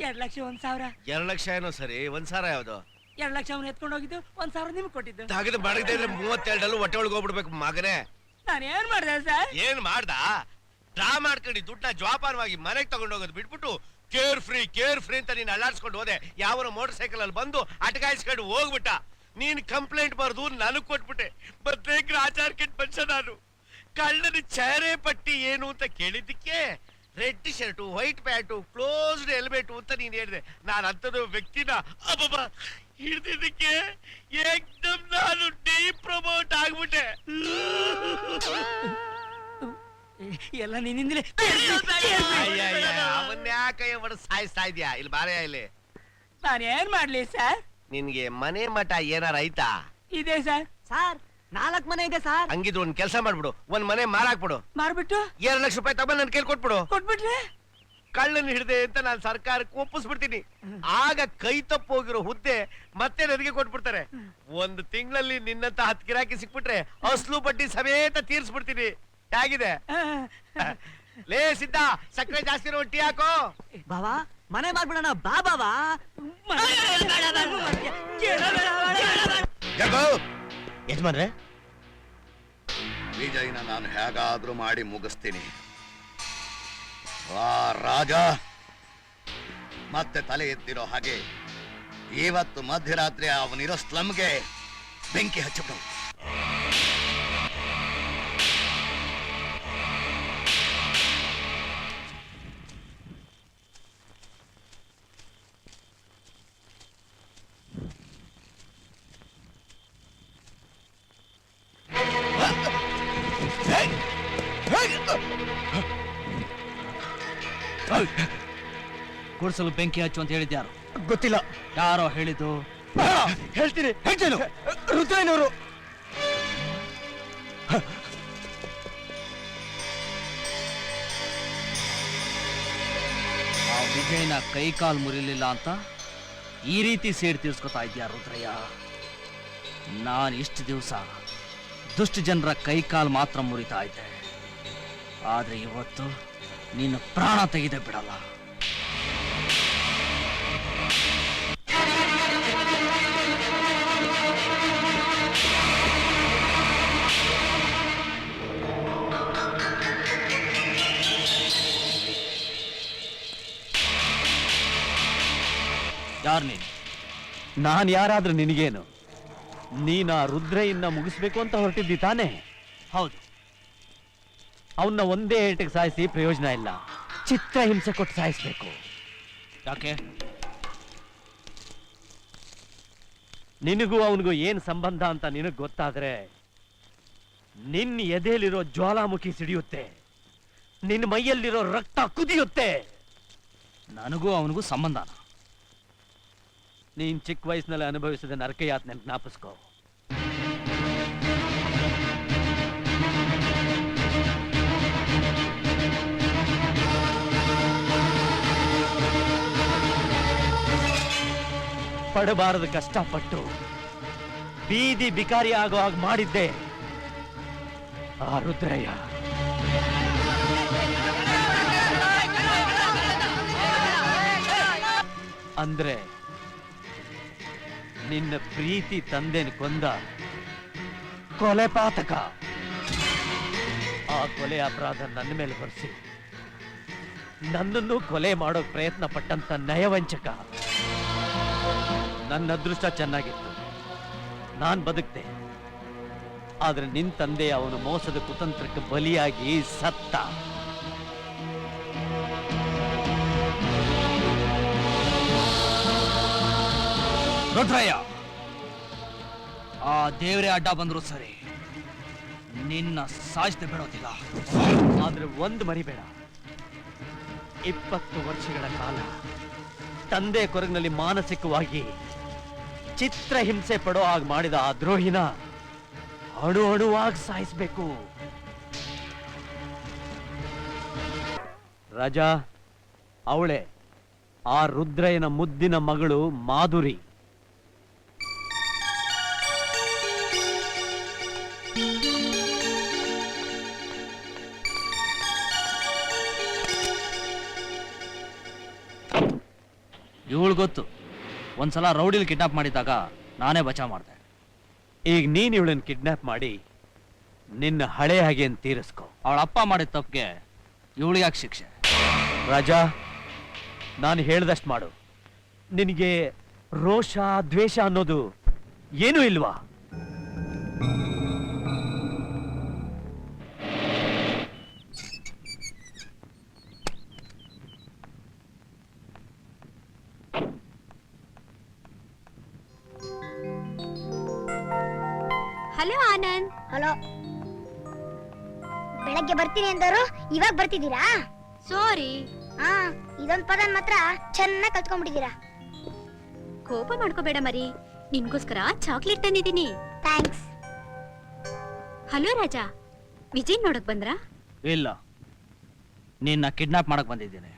2 ಲಕ್ಷ 1,000. 2 ಲಕ್ಷ ಏನೋ ಸರಿ, 1,000 ಯಾವ್ದು? 2 ಲಕ್ಷ ಅವನು ಎತ್ಕೊಂಡು ಹೋಗಿದ್ದು, 1,000 ನಿಮ್ಗೆ ಕೊಟ್ಟಿದ್ದು. ತಗದು ಮಾಡಗದೆ ಇದ್ರೆ 32 ಹೊಟ್ಟೆ ಒಳಗೆ ಹೋಗ್ಬಿಡ್ಬೇಕು ಮಗನೇ. ನಾನು ಏನ್ ಮಾಡಿದೆ ಸರ್? ಏನ್ ಮಾಡ್ದ? ಡ್ರಾ ಮಾಡ್ಕೊಂಡು ದುಡ್ಡನ್ನ ಜವಾಪಾನವಾಗಿ ಮನೆಗೆ ತಗೊಂಡು ಹೋಗೋದು ಬಿಟ್ಬಿಟ್ಟು ಕೇರ್ ಫ್ರೀ ಅಂತ ನೀನ್ ಅಲ್ಲಾಡ್ಸ್ಕೊಂಡು ಹೋದೆ. ಯಾವನ ಮೋಟರ್ ಸೈಕಲ್ ಅಲ್ಲಿ ಬಂದು ಅಟಕಾಯಿಸ್ಕೊಂಡು ಹೋಗ್ಬಿಟ್ಟ. ನೀನ್ ಕಂಪ್ಲೇಂಟ್ ಬರ್ದು ನನಗ್ ಕೊಟ್ಬಿಟ್ಟೆ. ಮತ್ತೆ ಆಚಾರ ಕೆಟ್ಟ ಮನುಷ್ಯ ನಾನು. ಕಳ್ಳನ ಚೇರೆ ಪಟ್ಟಿ ಏನು ಅಂತ ಕೇಳಿದ್ದಕ್ಕೆ red shirt, white pant, closed helmet ಅಂತ ನೀನ್ ಹೇಳಿದೆ. ನಾನು ಅಂಥದ್ದು ವ್ಯಕ್ತಿನ ಅಬ್ಬಬ್ಬ ಹಿಡ್ದಿದ್ದಕ್ಕೆ ಏಕ್ದಮ್ ನಾನು ಡೀಪ್ ಪ್ರಮೋಟ್ ಆಗ್ಬಿಟ್ಟೆ. ಎಲ್ಲ ನಿನ್ನಿಂದಲೇ. ಅವನ್ಯಾಕಯ್ಯ ಬಡ ಸಾಯಿಸ್ತಾ ಇದ್ಯಾ? ಇಲ್ಲಿ ಬಾರಯ್ಯ ಇಲ್ಲಿ. ನಾನು ಏನ್ ಮಾಡ್ಲಿ ಸರ್? ನಿನ್ಗೆ ಮನೆ ಮಠ ಏನಾರ ಐತಾ? ಇದೆ ಸರ್. ಸರ್ 4 ಮನೆ ಇದೆ ಸರ್. ಹಂಗಿದ್ರು ಒಂದ್ ಕೆಲಸ ಮಾಡ್ಬಿಡು, ಒಂದ್ ಮನೆ ಮಾರಾಕ್ಬಿಡು. ಮಾರ್ಬಿಟ್ಟು 2 ಲಕ್ಷ ರೂಪಾಯಿ ತಗೊಂಡ್ ನನ್ ಕೈಲಿ ಕೊಟ್ಬಿಡು. ಕೊಟ್ಬಿಟ್ರೆ ಕಳ್ಳನ್ ಹಿಡ್ದೆ ಅಂತ ನಾನು ಸರ್ಕಾರಕ್ಕೆ ಒಪ್ಪಿಸ್ಬಿಡ್ತೀನಿ. ಆಗ ಕೈ ತಪ್ಪೋಗಿರೋ ಹುದ್ದೆ ಮತ್ತೆ ನನಗೆ ಕೊಟ್ಬಿಡ್ತಾರೆ. 1 ತಿಂಗಳಲ್ಲಿ ನಿನ್ನಂತ 10 ಗಿರಾಕಿ ಸಿಕ್ಬಿಟ್ರೆ ಅಸ್ಲು ಬಡ್ಡಿ ಸಮೇತ ತೀರ್ಸ್ಬಿಡ್ತೀನಿ. ಹೇಗಿದೆ? ಲೇ ಸಿದ್ಧ, ಸಕ್ಕರೆ ಜಾಸ್ತಿ ಇರೋ ಟೀ ಹಾಕೋ. ಬಾವಾ ಮನೆ ಮಾಡ್ಬಿಡೋಣ ಬಾ ಬಾವಾ. ಯಜಮಾನ್ರೆ, ವಿಜಯ್ನ ನಾನು ಹೇಗಾದ್ರೂ ಮಾಡಿ ಮುಗಿಸ್ತೀನಿ. ಆ ರಾಜ ಮತ್ತೆ ತಲೆ ಎತ್ತಿರೋ ಹಾಗೆ ಇವತ್ತು ಮಧ್ಯರಾತ್ರಿ ಅವನಿರೋ ಸ್ಲಮ್ಗೆ ಬೆಂಕಿ ಹಚ್ಚಿಬಿಡು. ಗುಡಿಸಲು ಬೆಂಕಿ ಹಚ್ಚು ಅಂತ ಹೇಳಿದ್ಯಾರು? ಗೊತ್ತಿಲ್ಲ. ಯಾರೋ ಹೇಳಿದ್ದು? ಹೇಳ್ತೀನಿ, ಹೇಳ್ತೇನೆ. ರುದ್ರಯ್ಯನವರು. ಆ ವಿಜಯನ ಕೈ ಕಾಲು ಮುರಿಲಿಲ್ಲ ಅಂತ ಈ ರೀತಿ ಸೇಡ್ ತೀರ್ಸ್ಕೊತಾ ಇದ್ಯಾ ರುದ್ರಯ್ಯ? ನಾನು ಇಷ್ಟು ದಿವಸ ದುಷ್ಟ ಜನರ ಕೈ ಕಾಲು ಮಾತ್ರ ಮುರಿತಾ ಇದ್ದೆ, ಆದ್ರೆ ಇವತ್ತು ನಿನ್ನ ಪ್ರಾಣ ತೆಗೆದೇ ಬಿಡಲ್ಲ. ಯಾರು ನೀನು? ನಾನ್ ಯಾರಾದ್ರೂ ನಿನಗೇನು? ನೀನ ರುದ್ರಯ್ಯನ ಮುಗಿಸ್ಬೇಕು ಅಂತ ಹೊರಟಿದ್ದಿ ತಾನೆ? ಹೌದು. ಅವನ್ನ ಒಂದೇ ಏಟಿಗೆ ಸಾಯಿಸಿ ಪ್ರಯೋಜನ ಇಲ್ಲ, ಚಿತ್ರ ಹಿಂಸೆ ಕೊಟ್ಟು ಸಾಯಿಸ್ಬೇಕು. ಯಾಕೆ? ನಿನಗೂ ಅವನಿಗೂ ಏನ್ ಸಂಬಂಧ ಅಂತ ನಿನಗ್ ಗೊತ್ತಾದ್ರೆ ನಿನ್ನ ಎದೆಯಲ್ಲಿರೋ ಜ್ವಾಲಾಮುಖಿ ಸಿಡಿಯುತ್ತೆ, ನಿನ್ನ ಮೈಯಲ್ಲಿರೋ ರಕ್ತ ಕುದಿಯುತ್ತೆ. ನನಗೂ ಅವನಿಗೂ ಸಂಬಂಧ? ನೀನ್ ಚಿಕ್ಕ ವಯಸ್ಸಿನಲ್ಲಿ ಅನುಭವಿಸಿದ ನರಕಯಾತನೆ ಜ್ಞಾಪಿಸ್ಕೋ. ಪಡಬಾರದು ಕಷ್ಟಪಟ್ಟು ಬೀದಿ ಬಿಕಾರಿ ಆಗೋ ಹಾಗೆ ಮಾಡಿದ್ದೆ ಆ ರುದ್ರಯ್ಯ. ಅಂದ್ರೆ ನಿನ್ನ ಪ್ರೀತಿ ತಂದೆನ ಕೊಂದ ಕೊಲೆ ಪಾತಕ. ಆ ಕೊಲೆ ಅಪರಾಧ ನನ್ನ ಮೇಲೆ ಹೊರಿಸಿ ನನ್ನನ್ನು ಕೊಲೆ ಮಾಡೋಕ್ ಪ್ರಯತ್ನ ಪಟ್ಟಂತ ನಯವಂಚಕ. ನನ್ನ ಅದೃಷ್ಟ ಚೆನ್ನಾಗಿತ್ತು, ನಾನ್ ಬದುಕ್ತೆ. ಆದ್ರೆ ನಿನ್ ತಂದೆ ಅವನು ಮೋಸದ ಕುತಂತ್ರಕ್ಕೆ ಬಲಿಯಾಗಿ ಸತ್ತ. ರುದ್ರಯ್ಯ, ಆ ದೇವರೇ ಅಡ್ಡ ಬಂದ್ರು ಸರಿ, ನಿನ್ನ ಸಾಯಿಸದೆ ಬಿಡೋದಿಲ್ಲ. ಆದ್ರೆ ಒಂದು ಮರಿಬೇಡ, 20 ವರ್ಷಗಳ ಕಾಲ ತಂದೆ ಕೊರಗಿನಲ್ಲಿ ಮಾನಸಿಕವಾಗಿ ಚಿತ್ರ ಹಿಂಸೆ ಪಡೋ ಹಾಗೆ ಮಾಡಿದ ಆ ದ್ರೋಹಿನ ಅಣು ಅಣುವಾಗಿ ಸಾಯಿಸ್ಬೇಕು. ರಾಜಾ, ಅವಳೆ ಆ ರುದ್ರಯ್ಯನ ಮುದ್ದಿನ ಮಗಳು ಮಾಧುರಿ. ಇವಳು ಗೊತ್ತು, ಒಂದ್ಸಲ ರೌಡಿಲ್ ಕಿಡ್ನಾಪ್ ಮಾಡಿದಾಗ ನಾನೇ ಬಚಾವ್ ಮಾಡಿದೆ. ಈಗ ನೀನ್ ಇವಳನ್ನ ಕಿಡ್ನಾಪ್ ಮಾಡಿ ನಿನ್ನ ಹಳೆ ಹಾಗೆ ತೀರಿಸ್ಕೊ. ಅವಳ ಅಪ್ಪ ಮಾಡಿದ ತಪ್ಪಿಗೆ ಇವಳಿಗೆ ಯಾಕೆ ಶಿಕ್ಷೆ? ರಾಜಾ, ನಾನು ಹೇಳ್ದಷ್ಟು ಮಾಡು. ನಿನಗೆ ರೋಷ ದ್ವೇಷ ಅನ್ನೋದು ಏನೂ ಇಲ್ವಾ? ಹಲೋ ಆನಂದ್. ಹಲೋ, ಬೆಳಗ್ಗೆ ಬರ್ತೀನಿ ಅಂದವರು ಇವಾಗ ಬರ್ತಿದ್ದೀರಾ? ಸಾರಿ, ಹಾ, ಇದೊಂದ್ ಪದ ಮಾತ್ರ ಚೆನ್ನಾಗಿ ಕಲ್ತ್ಕೊಂಡ್ಬಿಟ್ಟಿದ್ದೀರಾ. ಕೋಪ ಮಾಡ್ಕೋಬೇಡ ಮರಿ, ನಿನ್ಗೋಸ್ಕರ ಚಾಕ್ಲೇಟ್ ತಂದಿದ್ದೀನಿ. ಥ್ಯಾಂಕ್ಸ್. ಹಲೋ ರಾಜಾ, ವಿಜಯ್ ನೋಡಕ್ ಬಂದ್ರಾ? ಇಲ್ಲ, ನಿನ್ನ ಕಿಡ್ನಾಪ್ ಮಾಡಕ್ ಬಂದಿದ್ದೀನಿ.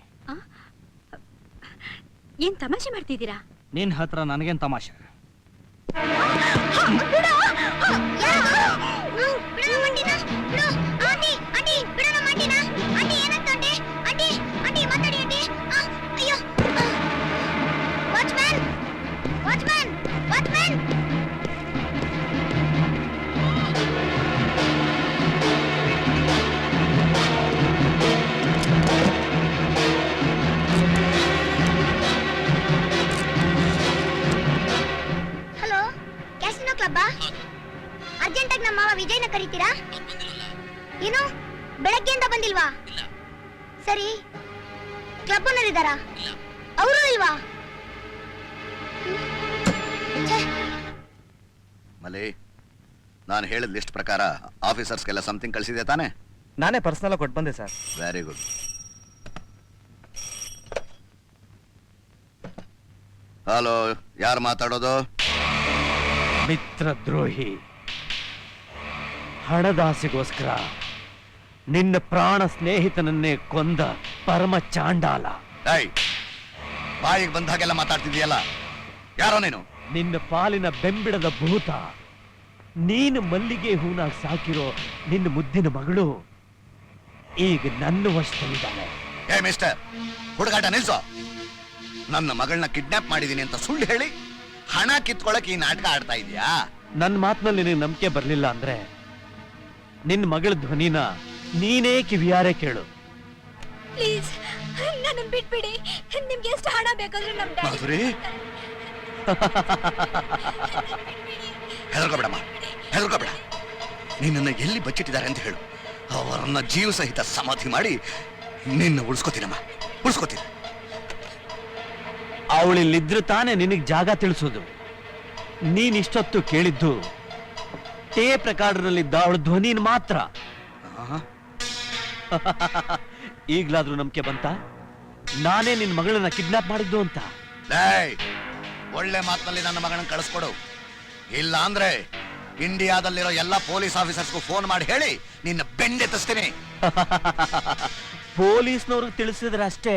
ಏನ್ ತಮಾಷೆ ಮಾಡ್ತಿದ್ದೀರಾ? ನಿನ್ ಹತ್ರ ನನಗೇನ್ ತಮಾಷೆ? ಹಲೋ, ಕ್ಯಾಸಿನೋ ಕ್ಲಬ್ಬಾ? ಅರ್ಜೆಂಟಾಗಿ ನಮ್ಮ ಮಾವ ವಿಜಯ್ನ ಕರೀತೀರಾ? ಏನು, ಬೆಳಗ್ಗೆಯಿಂದ ಬಂದಿಲ್ವಾ? ಸರಿ, ಕ್ಲಬ್ ಓನರ್ ಇದ್ದಾರಾ? ಅವರು ಇಲ್ವಾ? ಮಲೆ, ನಾನು ಹೇಳಿದ ಲಿಸ್ಟ್ ಪ್ರಕಾರ ಆಫೀಸರ್ಸ್ಗೆಲ್ಲ ಸಮಥಿಂಗ್ ಕಳಿಸಿದೆ ತಾನೆ? ನಾನೇ ಪರ್ಸನಲ್ ಕೊಟ್ಟು ಬಂದೆ ಸರ್. Very good. ಹಲೋ, ಯಾರು ಮಾತಾಡೋದು? ಮಿತ್ರದ್ರೋಹಿ, ಹಣದಾಸೆಗೋಸ್ಕರ ನಿನ್ನ ಪ್ರಾಣ ಸ್ನೇಹಿತನನ್ನೇ ಕೊಂದ ಪರಮ ಚಾಂಡಾಲ. ಏಯ್, ಬಾಯಿಗೆ ಬಂದ ಹಾಗೆಲ್ಲ ಮಾತಾಡ್ತಿದ್ಯಲ್ಲ, ಯಾರೋ ನೀನು? ನಿನ್ನ ಪಾಲಿನ ಬೆಂಬಿಡದ ಭೂತ. ನೀನು ಮಲ್ಲಿಗೆ ಹೂನಾಗಿ ಸಾಕಿರೋ ನಿನ್ನ ಮುದ್ದಿನ ಮಗಳು ಈಗ ನನ್ನ ವಶದಲ್ಲಿದ್ದಾಳೆ. ಏ ಮಿಸ್ಟರ್, ಹುಡುಗಾಟ ನಿಲ್ಸೋ. ನನ್ನ ಮಗಳನ್ನ ಕಿಡ್ನಾಪ್ ಮಾಡಿದೀನಿ ಅಂತ ಸುಳ್ಳು ಹೇಳಿ ಹಣ ಕಿತ್ಕೊಳಕ್ ಈ ನಾಟಕ ಆಡ್ತಾ ಇದೀಯಾ? ನನ್ನ ಮಾತಿನಲ್ಲಿ ನಿನಗೆ ನಂಬಿಕೆ ಬರ್ಲಿಲ್ಲ ಅಂದ್ರೆ ನಿನ್ನ ಮಗಳ ಧ್ವನಿನ ನೀನೇ ಕಿವಿಯಾರೆ ಕೇಳು. ಪ್ಲೀಸ್ ನನ್ನನ್ನು ಬಿಟ್ಬಿಡಿ. ನಿಮ್ಗೆ ಎಷ್ಟು ಹಣ ಬೇಕಾದ್ರೂ ನಮ್ ಡ್ಯಾಡಿ. ಮಾಧುರಿ, ಹೆದರ್ಕೋಬೇಡಮ್ಮ, ಹೆದರ್ಕೋಬೇಡ. ನಿನ್ನನ್ನ ಎಲ್ಲಿ ಬಚ್ಚಿಟ್ಟಿದ್ದಾರೆ ಅಂತ ಹೇಳು. ಅವರನ್ನ ಜೀವ ಸಹಿತ ಸಮಾಧಿ ಮಾಡಿ ನಿನ್ನ ಉಳಿಸ್ಕೋತೀನಮ್ಮ, ಉಳಿಸ್ಕೋತೀನಿ. ಅವಳಿಲ್ಲಿದ್ರೆ ತಾನೇ ನಿನಗೆ ಜಾಗ ತಿಳಿಸೋದು. ನೀನ್ ಇಷ್ಟೊತ್ತು ಕೇಳಿದ್ದು ಟೇಪ್ ರೆಕಾರ್ಡರ್ನಲ್ಲಿದ್ದ ಅವಳ ಧ್ವನಿನ ಮಾತ್ರ. ಈಗ್ಲಾದ್ರೂ ನಂಬಿಕೆ ಬಂತ ನಾನೇ ನಿನ್ ಮಗಳನ್ನ ಕಿಡ್ನಾಪ್ ಮಾಡಿದ್ದು ಅಂತ? ಒಳ್ಳೆ ಮಾತಿನಲ್ಲಿ ನನ್ನ ಮಗಳನ್ನ ಕಳಿಸ್ಕೊಡು. ಇಲ್ಲ ಅಂದ್ರೆ ಇಂಡಿಯಾದಲ್ಲಿರೋ ಎಲ್ಲಾ ಪೊಲೀಸ್ ಆಫೀಸರ್ಸ್ಗೂ ಫೋನ್ ಮಾಡಿ ಹೇಳಿ ನಿನ್ನ ಬೆಂಡೆತ್ತಿಸ್ತೀನಿ. ಪೊಲೀಸ್ನವ್ರಿಗೆ ತಿಳಿಸಿದ್ರೆ ಅಷ್ಟೇ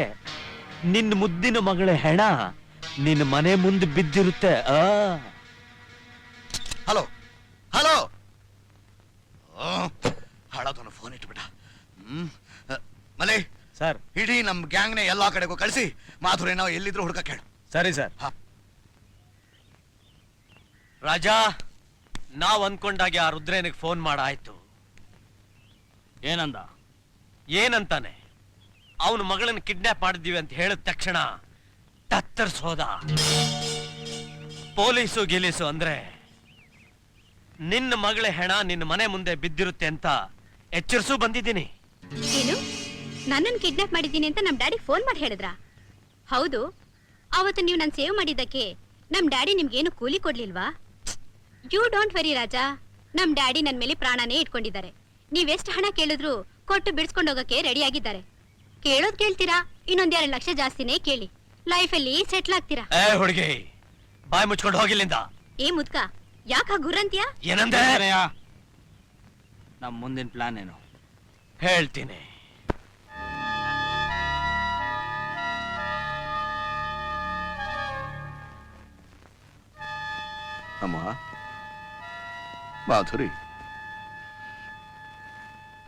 ನಿನ್ನ ಮುದ್ದಿನ ಮಗಳ ಹೆಣ ನಿನ್ನ ಮನೆ ಮುಂದೆ ಬಿದ್ದಿರುತ್ತೆ. ಹಲೋ ಹಲೋ, ಹಾಳಾದವನು ಫೋನ್ ಇಟ್ಬಿಟ್ಟ. ಮಲೆ ಸರ್. ಇಡೀ ನಮ್ ಗ್ಯಾಂಗ್ನೆ ಎಲ್ಲಾ ಕಡೆಗೂ ಕಳಿಸಿ ಮಾಧುರಿ ನಾವು ಎಲ್ಲಿದ್ರು ಹುಡುಕ ಕೇಳು. ಸರಿ ಸರ್. ರಾಜಾ, ನಾವ್ ಅನ್ಕೊಂಡಾಗೆ ಆ ರುದ್ರೇನಿಗೆ ಫೋನ್ ಮಾಡಾಯ್ತು. ಏನಂದ? ಏನಂತಾನೆ, ಅವನ ಮಗಳನ್ನ ಕಿಡ್ನಾಪ್ ಮಾಡಿದೀವಿ ಅಂತ ಹೇಳಿದ ತಕ್ಷಣ ತತ್ತರಿಸೋದ. ಪೊಲೀಸು ಗಿಲೀಸು ಅಂದ್ರೆ ನಿನ್ನ ಮಗಳ ಹೆಣ ನಿನ್ನ ಮನೆ ಮುಂದೆ ಬಿದ್ದಿರುತ್ತೆ ಅಂತ ಎಚ್ಚರಿಸು ಬಂದಿದ್ದೀನಿ. ಏನು, ನನ್ನನ್ನು ಕಿಡ್ನಾಪ್ ಮಾಡಿದ್ದೀನಿ ಅಂತ ನಮ್ ಡ್ಯಾಡಿ ಫೋನ್ ಮಾಡಿ ಹೇಳಿದ್ರಾ? ಹೌದು, ಅವತ್ತು ನೀವು ನಾನು ಸೇವ್ ಮಾಡಿದ್ದಕ್ಕೆ ನಮ್ ಡ್ಯಾಡಿ ನಿಮ್ಗೇನು ಕೂಲಿ ಕೊಡ್ಲಿಲ್ವಾ? ಯು ಡೋಂಟ್ ವೆರಿ ರಾಜಾ, ನಮ್ ಡ್ಯಾಡಿ ನನ್ ಮೇಲೆ ಪ್ರಾಣನೇ ಇಟ್ಕೊಂಡಿದ್ದಾರೆ. ನೀವೆಷ್ಟು ಹಣ ಕೇಳಿದ್ರು ಕೊಟ್ಟು ಬಿಡಿಸ್ಕೊಂಡು ಹೋಗಕ್ಕೆ ರೆಡಿ ಆಗಿದ್ದಾರೆ. ಕೇಳೋದ್ ಕೇಳ್ತೀರಾ, ಇನ್ನೊಂದ್ 2 ಲಕ್ಷ ಜಾಸ್ತಿನೇ ಕೇಳಿ, ಲೈಫಲ್ಲಿ ಸೆಟ್ಲ್ ಆಗ್ತೀರಾ. ಏ ಹುಡುಗಿ, ಬಾಯ್ ಮುಚ್ಕೊಂಡು ಹೋಗಿಲ್ಲಿಂದ. ಏ ಮುದ್ಕ, ಯಾಕ ಗುರಂತ್ಯ? ಏನಂದೆ? ನಮ್ ಮುಂದಿನ ಪ್ಲಾನ್ ಏನು ಹೇಳ್ತೀನಿ. ಅಮ್ಮ ಮಾಧುರಿ,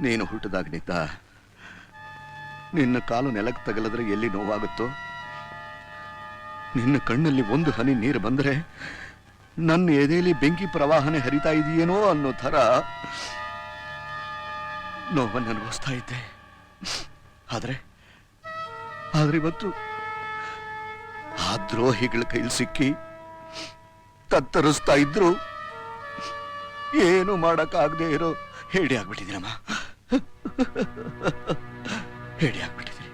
ನೀನು ಹುಟ್ಟಿದಾಗನಿದ್ದ ನಿನ್ನ ಕಾಲು ನೆಲಕ್ಕೆ ತಗಲಿದ್ರೆ ಎಲ್ಲಿ ನೋವಾಗುತ್ತೋ ನಿನ್ನ ಕಣ್ಣಲ್ಲಿ ಒಂದು ಹನಿ ನೀರು ಬಂದರೆ ನನ್ನ ಎದೆಯಲ್ಲಿ ಬೆಂಕಿ ಪ್ರವಾಹನೆ ಹರಿತಾ ಇದೆಯೇನೋ ಅನ್ನೋ ಥರ ನೋವನ್ನು ಅನುಭವಿಸ್ತಾ ಇದ್ದೆ. ಆದ್ರೆ ಇವತ್ತು ಆ ದ್ರೋಹಿಗಳ ಕೈಲಿ ಸಿಕ್ಕಿ ತತ್ತರಿಸ್ತಾ ಇದ್ರು ಏನು ಮಾಡಕ್ಕಾಗದೆ ಇರೋ ಹೇಡಿ ಆಗ್ಬಿಟ್ಟಿದ್ದೀನಮ್ಮ. ಹೇಡಿ ಆಗ್ಬಿಟ್ಟಿದ್ದೀನಿ.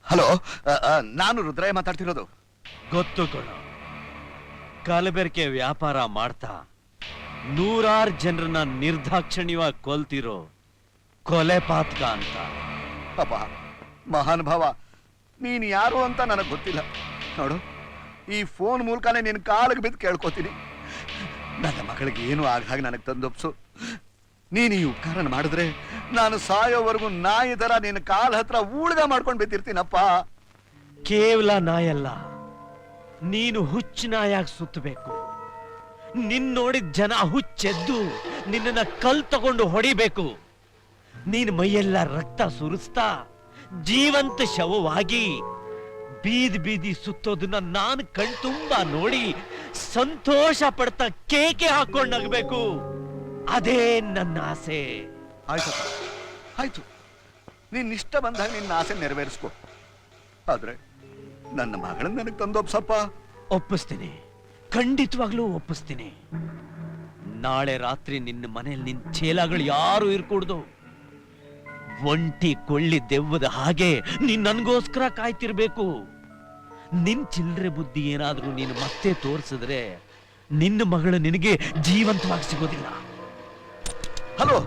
ಹಲೋ, ನಾನು ರುದ್ರಯ್ಯ ಮಾತಾಡ್ತಿರೋದು. ಗೊತ್ತು ಕಣ, ಕಲಬೆರಕೆ ವ್ಯಾಪಾರ ಮಾಡ್ತಾ ನೂರಾರು ಜನರನ್ನ ನಿರ್ದಾಕ್ಷಿಣ್ಯವಾಗಿ ಕೊಲ್ತಿರೋ ಕೊಲೆ ಪಾತಕ ಅಂತ. ಅಪ್ಪ ಮಹಾನ್ ಭಾವ, ನೀನು ಯಾರು ಅಂತ ನನಗೆ ಗೊತ್ತಿಲ್ಲ. ನೋಡು, ಈ ಫೋನ್ ಮೂಲಕನೇ ನಿನ್ನ ಕಾಲಿಗೆ ಬಿದ್ದು ಕೇಳ್ಕೊತೀನಿ. ನನ್ನ ಮಗಳಿಗೆ ಏನು ಆಗ ಹಾಗೆ ನನಗೆ ತಂದೊಪ್ಸು. ನೀನು ಈ ಉಪಕಾರ ಮಾಡಿದ್ರೆ ನಾನು ಸಾಯೋವರೆಗೂ ನಾಯಿ ತರ ನಿನ್ನ ಕಾಲ ಹತ್ರ ಊಳ್ಗ ಮಾಡ್ಕೊಂಡು ಬಿದ್ದಿರ್ತೀನಪ್ಪ. ಕೇವಲ ನಾಯಲ್ಲ, ನೀನು ಹುಚ್ಚು ನಾಯಾಗಿ ಸುತ್ತಬೇಕು. ನಿನ್ ನೋಡಿದ ಜನ ಹುಚ್ಚೆದ್ದು ನಿನ್ನನ್ನ ಕಲ್ ತಗೊಂಡು ಹೊಡಿಬೇಕು. ನೀನ್ ಮೈಯೆಲ್ಲ ರಕ್ತ ಸುರಿಸ್ತಾ ಜೀವಂತ ಶವವಾಗಿ ಬೀದಿ ಬೀದಿ ಸುತ್ತೋದನ್ನ ನಾನು ಕಣ್ತುಂಬ ನೋಡಿ ಸಂತೋಷ ಪಡ್ತಾ ಕೇಕೆ ಹಾಕೊಂಡು ನಗಬೇಕು. ಅದೇ ನನ್ನ ಆಸೆ. ಆಯ್ತಪ್ಪ, ಆಯ್ತು, ನಿನ್ನ ಇಷ್ಟ ಬಂದಾಗ ನಿನ್ನ ಆಸೆ ನೆರವೇರಿಸ್ಕೊ. ಆದ್ರೆ ನನ್ನ ಮಗಳನ್ನ ನನಗೆ ತಂದೊಪ್ಸಪ್ಪ. ಒಪ್ಪಿಸ್ತೀನಿ, ಖಂಡಿತವಾಗ್ಲೂ ಒಪ್ಪಿಸ್ತೀನಿ. ನಾಳೆ ರಾತ್ರಿ ನಿನ್ನ ಮನೇಲಿ ನಿನ್ ಚೇಲಾಗಳು ಯಾರು ಇರ್ಕೂಡ್ದು. ಒಂಟಿ ಕೊಳ್ಳಿ ದೆವ್ವದ ಹಾಗೆ ನೀನ್ ನನ್ಗೋಸ್ಕರ ಕಾಯ್ತಿರ್ಬೇಕು. ನಿನ್ ಚಿಲ್ಲರೆ ಬುದ್ಧಿ ಏನಾದ್ರೂ ನೀನು ಮತ್ತೆ ತೋರಿಸಿದ್ರೆ ನಿನ್ನ ಮಗಳು ನಿನಗೆ ಜೀವಂತವಾಗಿ ಸಿಗೋದಿಲ್ಲ. ಹಲೋ,